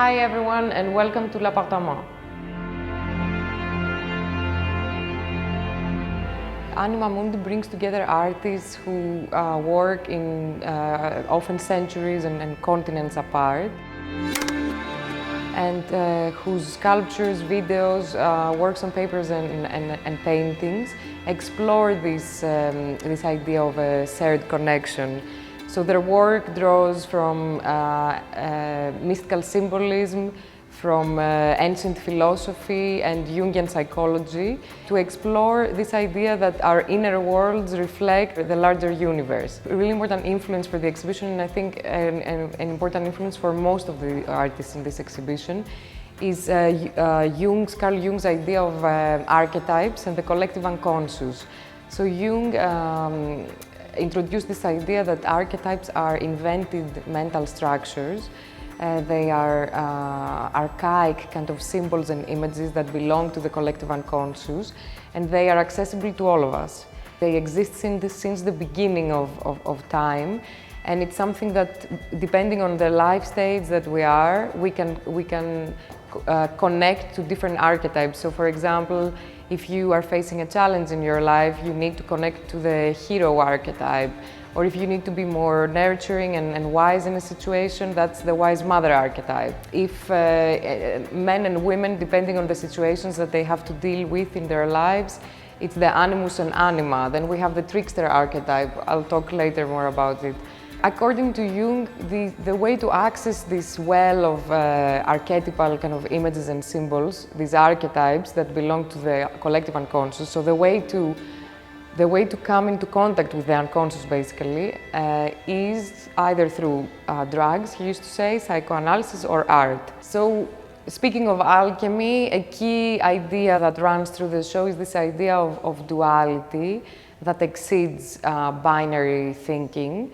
Hi everyone and welcome to l'appartement. Anima Mundi brings together artists who work in often centuries and continents apart, and whose sculptures, videos, works on papers and paintings explore this idea of a shared connection. So their work draws from mystical symbolism, from ancient philosophy and Jungian psychology to explore this idea that our inner worlds reflect the larger universe. A really important influence for the exhibition, and I think an important influence for most of the artists in this exhibition, is Carl Jung's idea of archetypes and the collective unconscious. So Jung introduced this idea that archetypes are invented mental structures. They are archaic kind of symbols and images that belong to the collective unconscious, and they are accessible to all of us. They exist since the beginning of time, and it's something that, depending on the life stage that we are, we can connect to different archetypes. So, for example, if you are facing a challenge in your life, you need to connect to the hero archetype. Or if you need to be more nurturing and wise in a situation, that's the wise mother archetype. If men and women, depending on the situations that they have to deal with in their lives, it's the animus and anima. Then we have the trickster archetype. I'll talk later more about it. According to Jung, the way to access this well of archetypal kind of images and symbols, these archetypes that belong to the collective unconscious, so the way to come into contact with the unconscious, basically, is either through drugs, he used to say, psychoanalysis, or art. So, speaking of alchemy, a key idea that runs through the show is this idea of duality that exceeds binary thinking,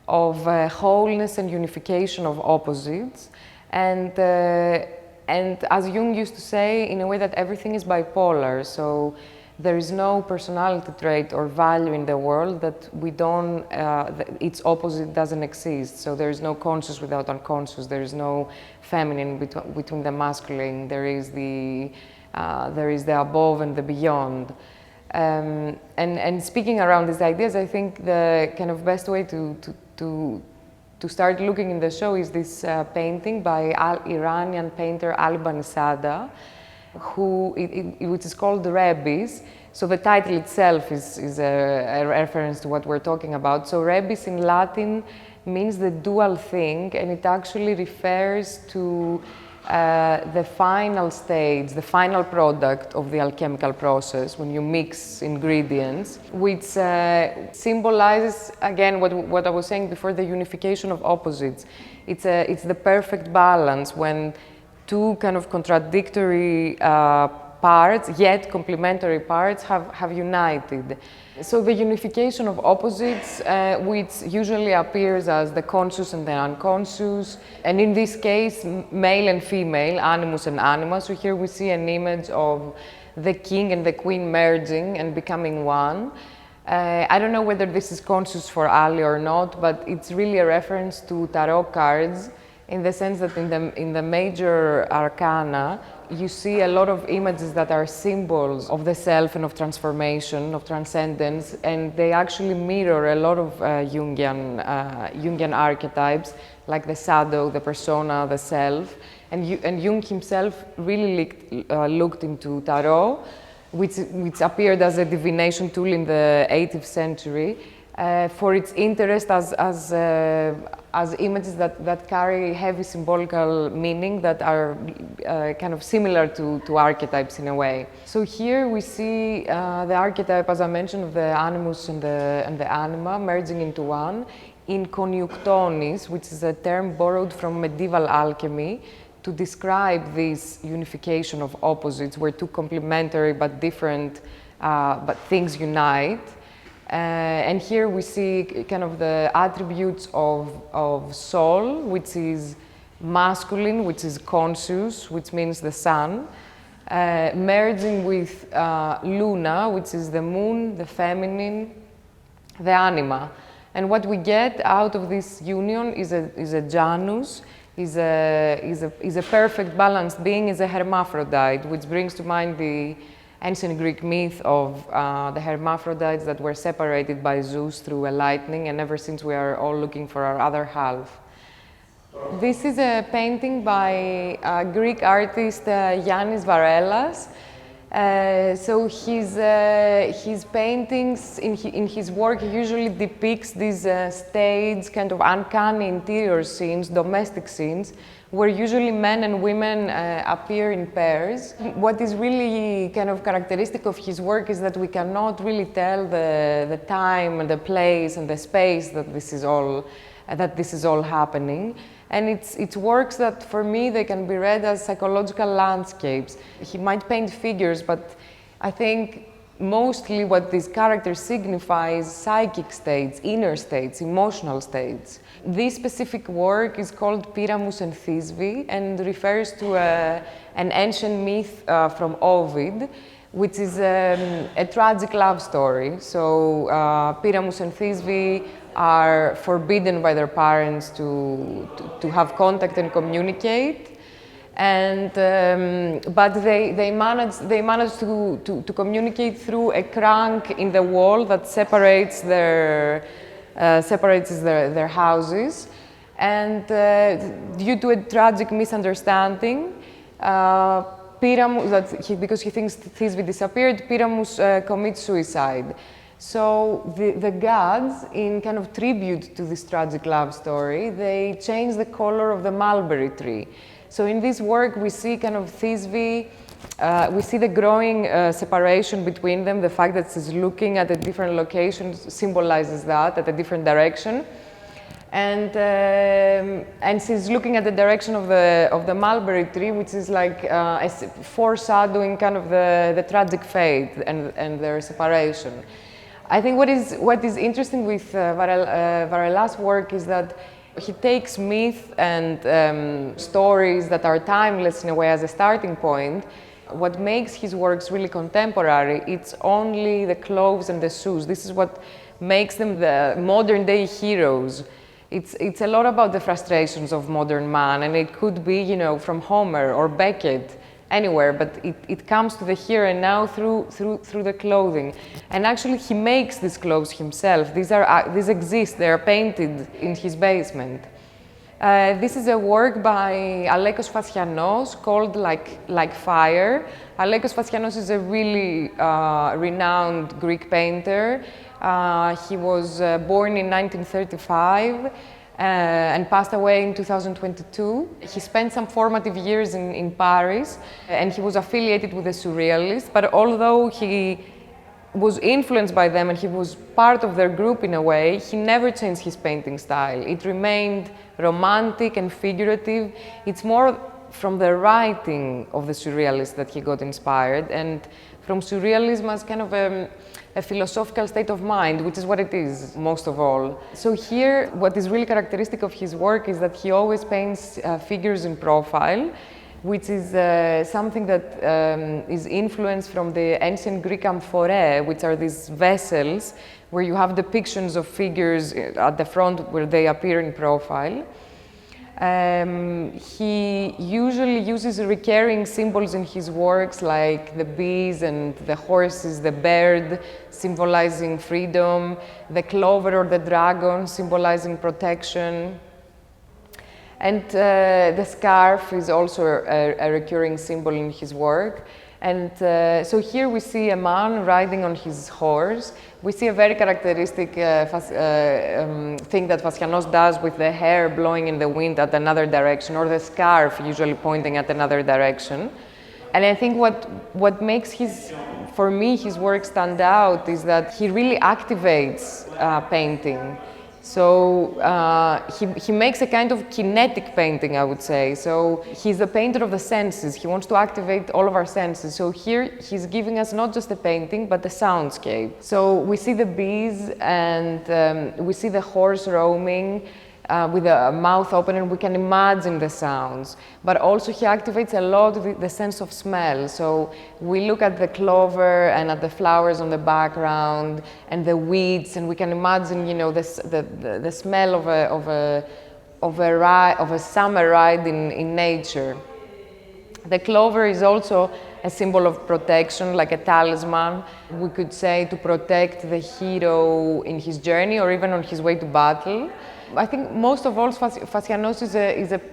of wholeness and unification of opposites, and as Jung used to say, in a way that everything is bipolar. So, there is no personality trait or value in the world that we don't, its opposite doesn't exist. So there is no conscious without unconscious. There is no feminine between the masculine. There is the above and the beyond. And speaking around these ideas, I think the kind of best way to start looking in the show is this painting by Iranian painter Ali Banisada, which is called Rebis. So the title itself is a reference to what we're talking about. So Rebis in Latin means the dual thing, and it actually refers to the final stage, the final product of the alchemical process when you mix ingredients, which symbolizes, again, what I was saying before, the unification of opposites. It's the perfect balance when two kind of contradictory parts, yet complementary parts, have united. So the unification of opposites, which usually appears as the conscious and the unconscious, and in this case, male and female, animus and anima. So here we see an image of the king and the queen merging and becoming one. I don't know whether this is conscious for Ali or not, but it's really a reference to tarot cards, in the sense that in the major arcana, you see a lot of images that are symbols of the self and of transformation, of transcendence, and they actually mirror a lot of Jungian archetypes, like the shadow, the persona, the self. And Jung himself really looked into tarot, which appeared as a divination tool in the 18th century, for its interest as images that carry heavy symbolical meaning, that are kind of similar to archetypes in a way. So here we see the archetype, as I mentioned, of the animus and the anima merging into one in conjunctonis, which is a term borrowed from medieval alchemy to describe this unification of opposites, where two complementary but different but things unite. And here we see kind of the attributes of soul, which is masculine, which is conscious, which means the sun, merging with Luna, which is the moon, the feminine, the anima. And what we get out of this union is a Janus, is a perfect balanced being, is a hermaphrodite, which brings to mind the ancient Greek myth of the hermaphrodites that were separated by Zeus through a lightning, and ever since we are all looking for our other half. This is a painting by Greek artist Yannis Varellas. So his paintings, in his work, he usually depicts these staged, kind of uncanny interior scenes, domestic scenes, where usually men and women appear in pairs. What is really kind of characteristic of his work is that we cannot really tell the time and the place and the space that this is all happening. And it's works that, for me, they can be read as psychological landscapes. He might paint figures, but I think mostly what these characters signify is psychic states, inner states, emotional states. This specific work is called Pyramus and Thisbe and refers to an ancient myth from Ovid, which is a tragic love story. So Pyramus and Thisbe are forbidden by their parents to have contact and communicate, and but they manage to communicate through a crank in the wall that separates their houses, and due to a tragic misunderstanding, Pyramus, because he thinks Thisbe disappeared, Pyramus commits suicide. So the gods, in kind of tribute to this tragic love story, they change the color of the mulberry tree. So in this work, we see kind of Thisbe, we see the growing separation between them. The fact that she's looking at a different location symbolizes that, at a different direction. And she's looking at the direction of the mulberry tree, which is like a foreshadowing kind of the tragic fate and their separation. I think what is interesting with Varellas' work is that he takes myth and stories that are timeless in a way as a starting point. What makes his works really contemporary, it's only the clothes and the shoes. This is what makes them the modern day heroes. It's a lot about the frustrations of modern man, and it could be, you know, from Homer or Beckett, anywhere, but it comes to the here and now through the clothing. And actually, he makes these clothes himself. These exist. They are painted in his basement. This is a work by Alekos Fascianos called Like Fire. Alekos Fascianos is a really renowned Greek painter. He was born in 1935 and passed away in 2022. He spent some formative years in Paris, and he was affiliated with the Surrealists, but although he was influenced by them and he was part of their group in a way, he never changed his painting style. It remained romantic and figurative. It's more from the writing of the Surrealists that he got inspired, and from Surrealism as kind of a philosophical state of mind, which is what it is, most of all. So here, what is really characteristic of his work is that he always paints figures in profile, which is something that is influenced from the ancient Greek amphorae, which are these vessels where you have depictions of figures at the front where they appear in profile. He usually uses recurring symbols in his works, like the bees and the horses, the bird symbolizing freedom, the clover or the dragon symbolizing protection. And the scarf is also a recurring symbol in his work. And so here we see a man riding on his horse. We see a very characteristic thing that Fascianos does with the hair blowing in the wind at another direction, or the scarf usually pointing at another direction. And I think what makes for me, his work stand out is that he really activates painting. So he makes a kind of kinetic painting, I would say. So he's a painter of the senses. He wants to activate all of our senses. So here he's giving us not just a painting, but a soundscape. So we see the bees and we see the horse roaming with a mouth open, and we can imagine the sounds. But also he activates a lot the sense of smell. So we look at the clover and at the flowers on the background and the weeds, and we can imagine, you know, the smell of of a summer ride in nature. The clover is also a symbol of protection, like a talisman, we could say, to protect the hero in his journey or even on his way to battle. I think most of all, Fascianos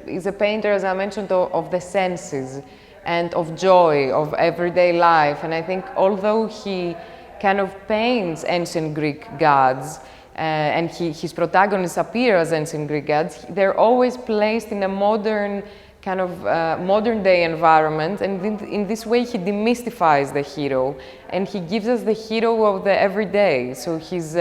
is a painter, as I mentioned, of the senses and of joy, of everyday life. And I think although he kind of paints ancient Greek gods, and his protagonists appear as ancient Greek gods, they're always placed in a modern kind of modern day environment, and in this way he demystifies the hero and he gives us the hero of the everyday. So his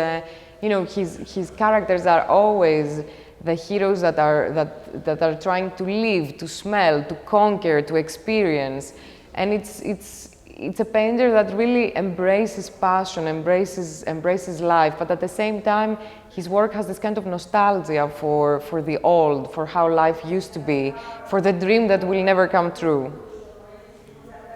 characters are always the heroes that are trying to live, to smell, to conquer, to experience. And it's a painter that really embraces passion, embraces life, but at the same time his work has this kind of nostalgia for the old, for how life used to be, for the dream that will never come true.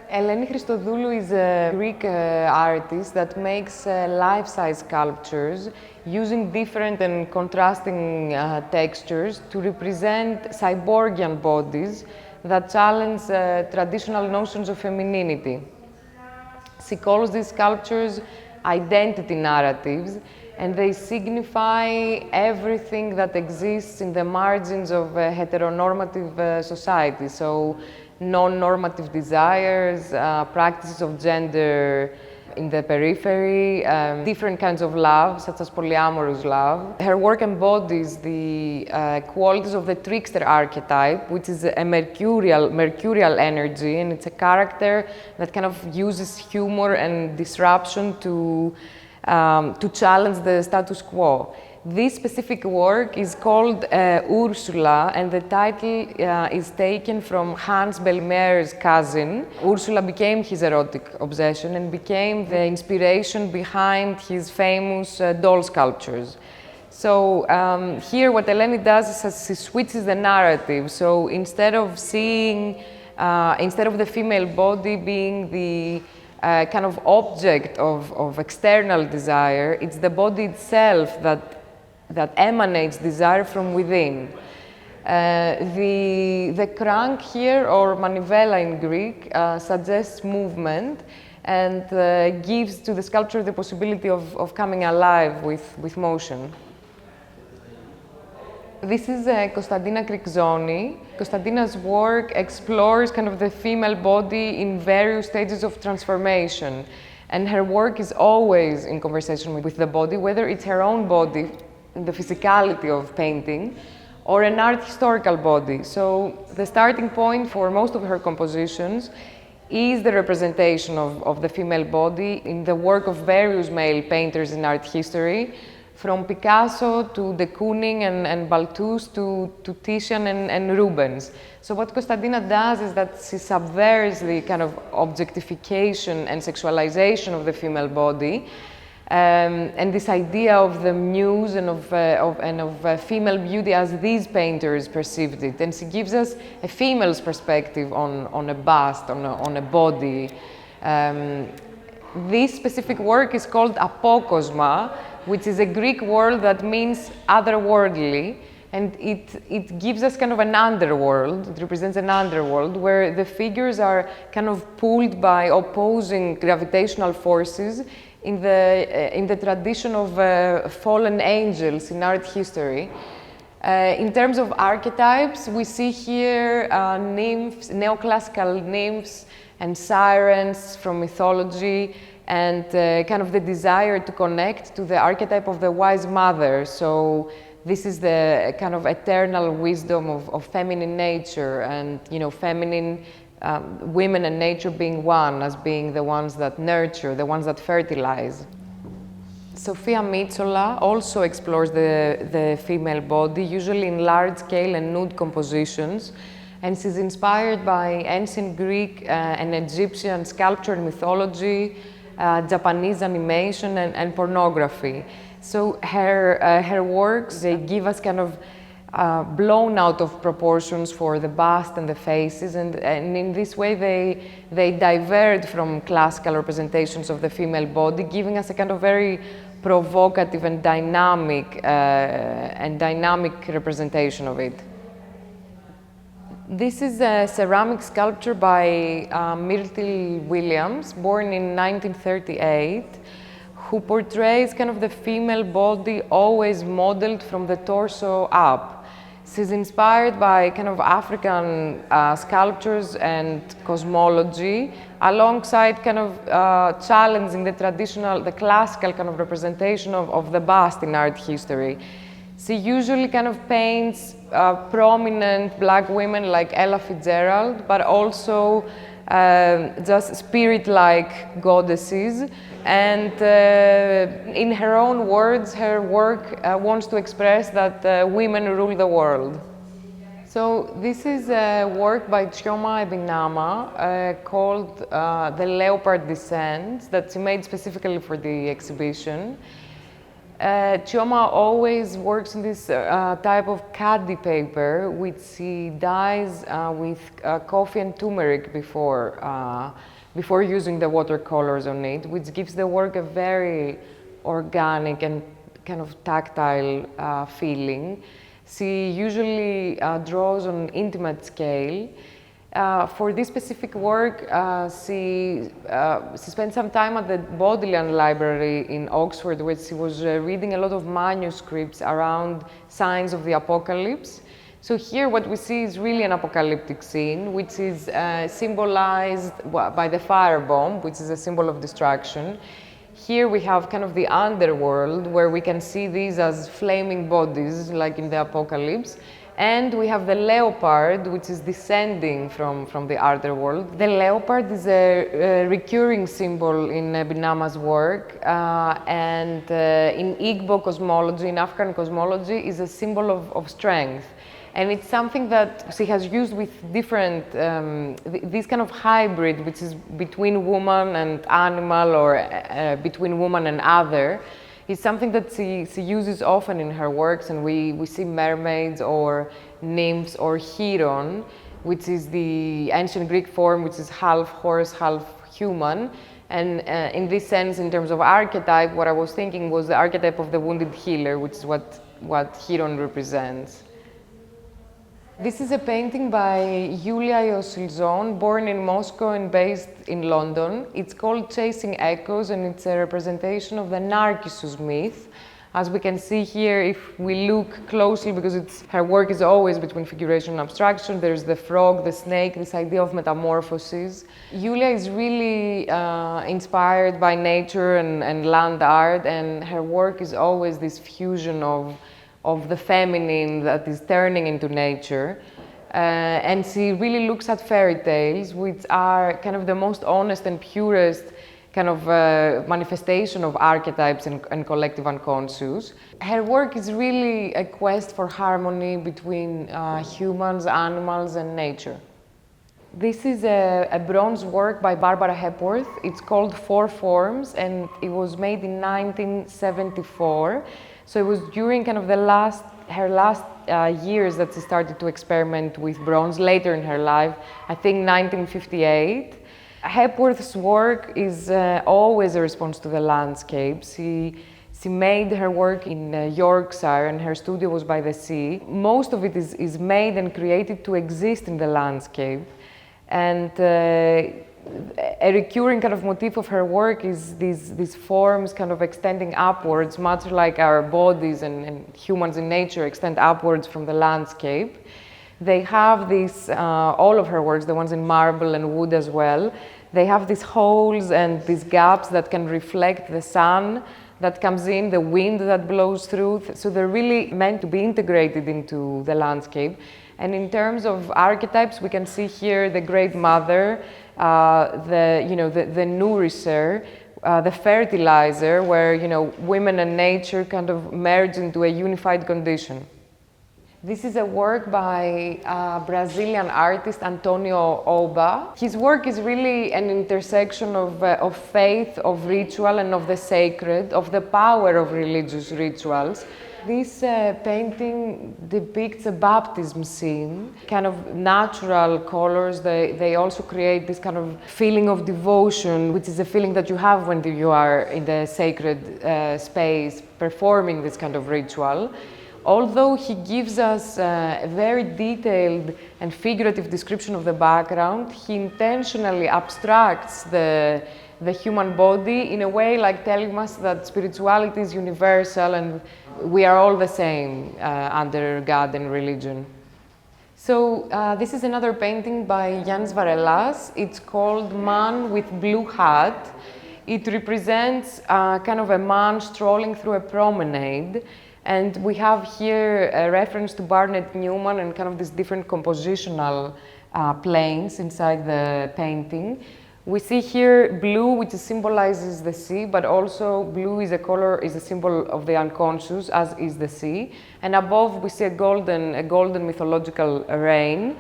Eleni Christodoulou is a Greek artist that makes life-size sculptures using different and contrasting textures to represent cyborgian bodies that challenge traditional notions of femininity. She calls these sculptures identity narratives, and they signify everything that exists in the margins of a heteronormative society. So non-normative desires, practices of gender in the periphery, different kinds of love, such as polyamorous love. Her work embodies the qualities of the trickster archetype, which is a mercurial energy, and it's a character that kind of uses humor and disruption to challenge the status quo. This specific work is called Ursula, and the title is taken from Hans Belmer's cousin. Ursula became his erotic obsession and became the inspiration behind his famous doll sculptures. So here what Eleni does is she switches the narrative. So instead of the female body being the kind of object of external desire, it's the body itself that emanates desire from within. The crank here, or manivela in Greek, suggests movement and gives to the sculpture the possibility of coming alive with motion. This is Konstantina Krikzoni. Konstantina's work explores kind of the female body in various stages of transformation. And her work is always in conversation with the body, whether it's her own body, the physicality of painting, or an art historical body. So the starting point for most of her compositions is the representation of the female body in the work of various male painters in art history, from Picasso to de Kooning and Balthus to Titian and Rubens. So what Konstantina does is that she subverts the kind of objectification and sexualization of the female body, and this idea of the muse and of female beauty as these painters perceived it. And she gives us a female's perspective on a bust, on a body. This specific work is called Apokosma, which is a Greek word that means otherworldly, and it gives us kind of an underworld. It represents an underworld where the figures are kind of pulled by opposing gravitational forces in the tradition of fallen angels in art history. In terms of archetypes, we see here nymphs, neoclassical nymphs and sirens from mythology, and kind of the desire to connect to the archetype of the wise mother. So this is the kind of eternal wisdom of feminine nature, and feminine women and nature being one, as being the ones that nurture, the ones that fertilize. Sofia Mitsola also explores the female body, usually in large-scale and nude compositions, and she's inspired by ancient Greek and Egyptian sculpture and mythology, Japanese animation and pornography. So her works, they give us kind of blown out of proportions for the bust and the faces, and in this way they divert from classical representations of the female body, giving us a kind of very provocative and dynamic representation of it. This is a ceramic sculpture by Myrtle Williams, born in 1938, who portrays kind of the female body always modeled from the torso up. She's inspired by kind of African sculptures and cosmology, alongside kind of challenging the classical kind of representation of the bust in art history. She usually kind of paints prominent black women like Ella Fitzgerald, but also just spirit-like goddesses. And in her own words, her work wants to express that women rule the world. So this is a work by Chioma Ebinama called The Leopard Descends, that she made specifically for the exhibition. Chioma always works on this type of caddy paper, which she dyes with coffee and turmeric before using the watercolors on it, which gives the work a very organic and kind of tactile feeling. She usually draws on intimate scale. For this specific work, she spent some time at the Bodleian Library in Oxford, where she was reading a lot of manuscripts around signs of the apocalypse. So here what we see is really an apocalyptic scene, which is symbolized by the firebomb, which is a symbol of destruction. Here we have kind of the underworld, where we can see these as flaming bodies, like in the apocalypse. And we have the leopard, which is descending from the underworld. The leopard is a recurring symbol in Ebinama's work, and in Igbo cosmology, in African cosmology, is a symbol of strength. And it's something that she has used with different, this kind of hybrid, which is between woman and animal, or between woman and other. It's something that she uses often in her works, and we see mermaids or nymphs or Chiron, which is the ancient Greek form, which is half horse, half human. And in this sense, in terms of archetype, what I was thinking was the archetype of the wounded healer, which is what Chiron represents. This is a painting by Yulia Iosilzon, born in Moscow and based in London. It's called Chasing Echoes, and it's a representation of the Narcissus myth. As we can see here, if we look closely, because her work is always between figuration and abstraction, there's the frog, the snake, this idea of metamorphosis. Yulia is really inspired by nature and land art, and her work is always this fusion of the feminine that is turning into nature. And she really looks at fairy tales, which are kind of the most honest and purest kind of manifestation of archetypes and collective unconscious. Her work is really a quest for harmony between humans, animals, and nature. This is a bronze work by Barbara Hepworth. It's called Four Forms, and it was made in 1974. So it was during kind of her last years that she started to experiment with bronze, later in her life, I think 1958. Hepworth's work is always a response to the landscape. She made her work in Yorkshire, and her studio was by the sea. Most of it is made and created to exist in the landscape. And a recurring kind of motif of her work is these forms kind of extending upwards, much like our bodies and humans in nature extend upwards from the landscape. They have these, all of her works, the ones in marble and wood as well, they have these holes and these gaps that can reflect the sun that comes in, the wind that blows through. So they're really meant to be integrated into the landscape. And in terms of archetypes, we can see here the Great Mother, the nourisher, the fertilizer, where women and nature kind of merge into a unified condition. This is a work by Brazilian artist Antonio Oba. His work is really an intersection of faith, of ritual, and of the sacred, of the power of religious rituals. This painting depicts a baptism scene, kind of natural colors. They also create this kind of feeling of devotion, which is a feeling that you have when you are in the sacred space performing this kind of ritual. Although he gives us a very detailed and figurative description of the background, he intentionally abstracts the human body in a way like telling us that spirituality is universal and we are all the same under God and religion. So this is another painting by Yannis Varelas. It's called Man with Blue Hat. It represents kind of a man strolling through a promenade. And we have here a reference to Barnett Newman and kind of these different compositional planes inside the painting. We see here blue, which symbolizes the sea, but also blue is a symbol of the unconscious, as is the sea. And above we see a golden mythological rain.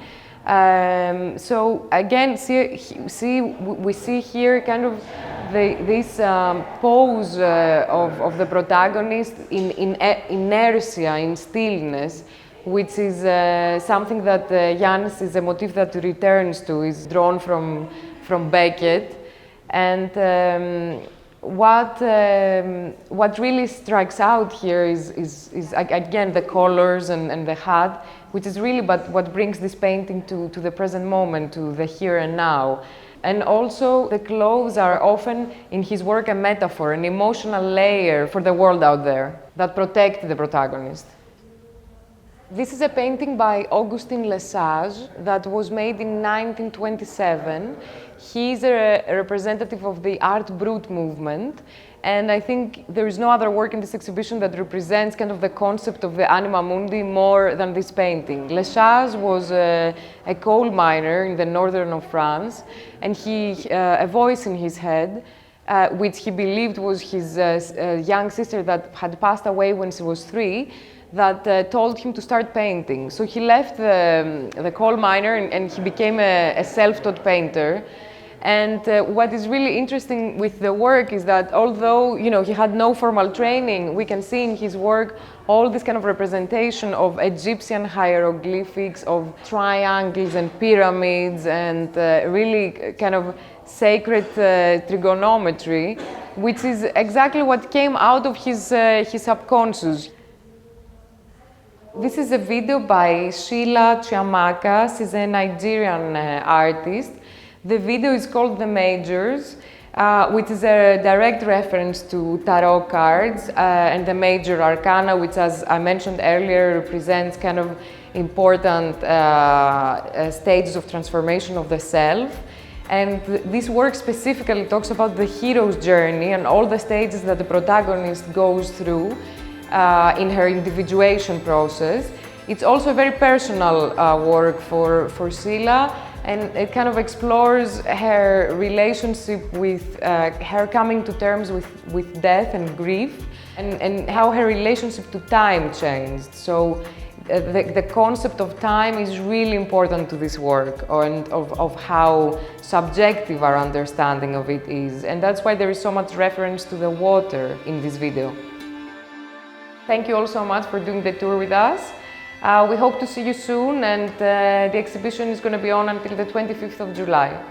So again, we see here kind of this pose of the protagonist in inertia, in stillness, which is something that Yannis is a motif that returns to, is drawn from Beckett. And what really strikes out here is again the colors and the hat, which is really what brings this painting to the present moment, to the here and now. And also the clothes are often in his work a metaphor, an emotional layer for the world out there that protect the protagonist. This is a painting by Augustin Lesage that was made in 1927. He's a representative of the Art Brut movement, and I think there is no other work in this exhibition that represents kind of the concept of the Anima Mundi more than this painting. Lesage was a coal miner in the northern of France, and a voice in his head, which he believed was his young sister that had passed away when she was 3, that told him to start painting. So he left the coal miner and he became a self-taught painter. And what is really interesting with the work is that although he had no formal training, we can see in his work all this kind of representation of Egyptian hieroglyphics, of triangles and pyramids, and really kind of sacred trigonometry, which is exactly what came out of his subconscious. This is a video by Sheila Chiamaka. She's a Nigerian artist. The video is called The Majors, which is a direct reference to tarot cards and the major arcana, which, as I mentioned earlier, represents kind of important stages of transformation of the self. And this work specifically talks about the hero's journey and all the stages that the protagonist goes through in her individuation process. It's also a very personal work for Sheila, and it kind of explores her relationship with her coming to terms with death and grief, and how her relationship to time changed. So the concept of time is really important to this work, and of how subjective our understanding of it is. And that's why there is so much reference to the water in this video. Thank you all so much for doing the tour with us. We hope to see you soon, and the exhibition is going to be on until the 25th of July.